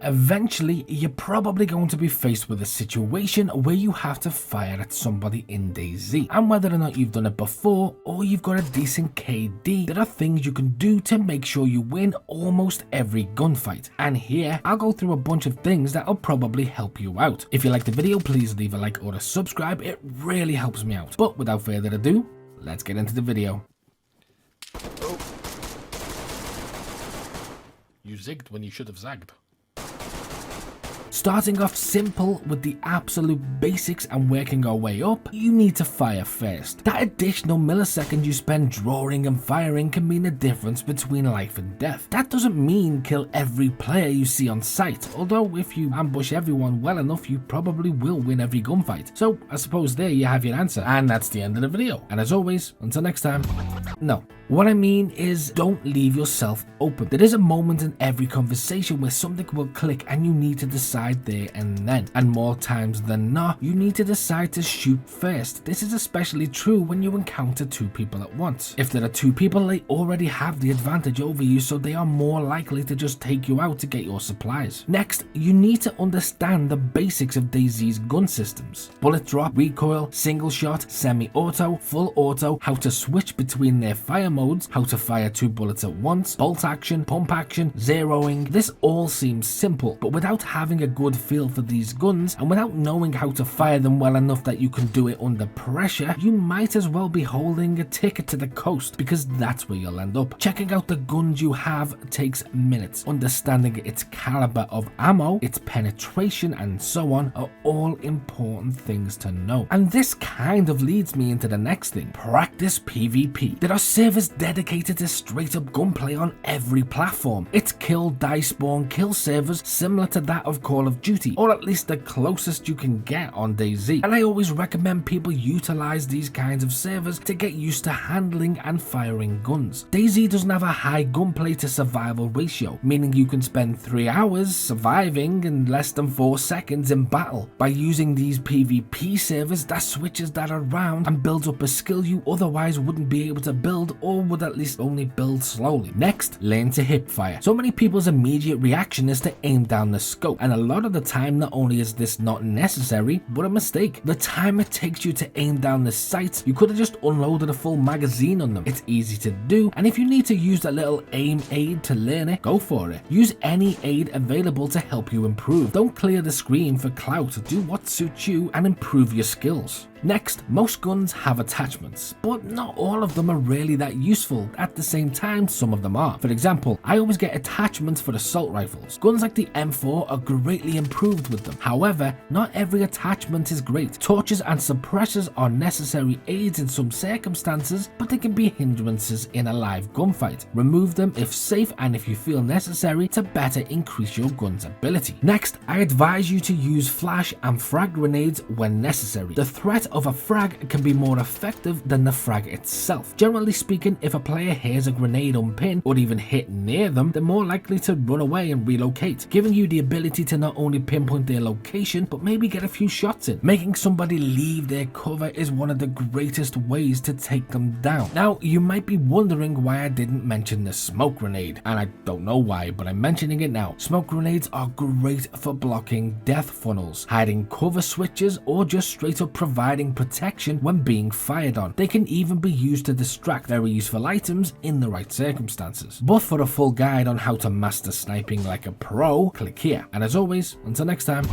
Eventually, you're probably going to be faced with a situation where you have to fire at somebody in DayZ, and whether or not you've done it before or you've got a decent KD, there are things you can do to make sure you win almost every gunfight. And here, I'll go through a bunch of things that'll probably help you out. If you like the video, please leave a like or a subscribe, it really helps me out. But without further ado, let's get into the video. Oh. You zigged when you should have zagged. Starting off simple with the absolute basics and working our way up, you need to fire first. That additional millisecond you spend drawing and firing can mean the difference between life and death. That doesn't mean kill every player you see on sight, although if you ambush everyone well enough, you probably will win every gunfight. So I suppose there you have your answer, and that's the end of the video. And as always, until next time, no. What I mean is, don't leave yourself open. There is a moment in every conversation where something will click and you need to decide there and then. And more times than not, you need to decide to shoot first. This is especially true when you encounter two people at once. If there are two people, they already have the advantage over you, so they are more likely to just take you out to get your supplies. Next, you need to understand the basics of DayZ's gun systems. Bullet drop, recoil, single shot, semi-auto, full auto, how to switch between their fire modes, how to fire 2 bullets at once, bolt action, pump action, zeroing. This all seems simple, but without having a good feel for these guns and without knowing how to fire them well enough that you can do it under pressure, you might as well be holding a ticket to the coast, because that's where you'll end up. Checking out the guns you have takes minutes. Understanding its caliber of ammo, its penetration, and so on are all important things to know. And this kind of leads me into the next thing: practice PvP. There are servers dedicated to straight up gunplay on every platform. It's kill, die, spawn, kill servers similar to that of Call of Duty, or at least the closest you can get on DayZ. And I always recommend people utilize these kinds of servers to get used to handling and firing guns. DayZ doesn't have a high gunplay to survival ratio, meaning you can spend 3 hours surviving in less than 4 seconds in battle. By using these PvP servers, that switches that around and builds up a skill you otherwise wouldn't be able to build, or would at least only build slowly. Next, learn to hip fire. So many people's immediate reaction is to aim down the scope, and a lot of the time not only is this not necessary, but a mistake. The time it takes you to aim down the sights, you could have just unloaded a full magazine on them. It's easy to do, and if you need to use that little aim aid to learn it, go for it. Use any aid available to help you improve. Don't clear the screen for clout. Do what suits you and improve your skills. Next, most guns have attachments, but not all of them are really that useful. At the same time, some of them are. For example, I always get attachments for assault rifles. Guns like the M4 are greatly improved with them. However, not every attachment is great. Torches and suppressors are necessary aids in some circumstances, but they can be hindrances in a live gunfight. Remove them if safe and if you feel necessary to better increase your gun's ability. Next, I advise you to use flash and frag grenades when necessary. The threat of a frag can be more effective than the frag itself. Generally speaking, if a player hears a grenade unpin or even hit near them, they're more likely to run away and relocate, giving you the ability to not only pinpoint their location, but maybe get a few shots in. Making somebody leave their cover is one of the greatest ways to take them down. Now, you might be wondering why I didn't mention the smoke grenade, and I don't know why, but I'm mentioning it now. Smoke grenades are great for blocking death funnels, hiding cover switches, or just straight up providing protection when being fired on. They can even be used to distract very useful items in the right circumstances. But for a full guide on how to master sniping like a pro, click here. And as always, until next time.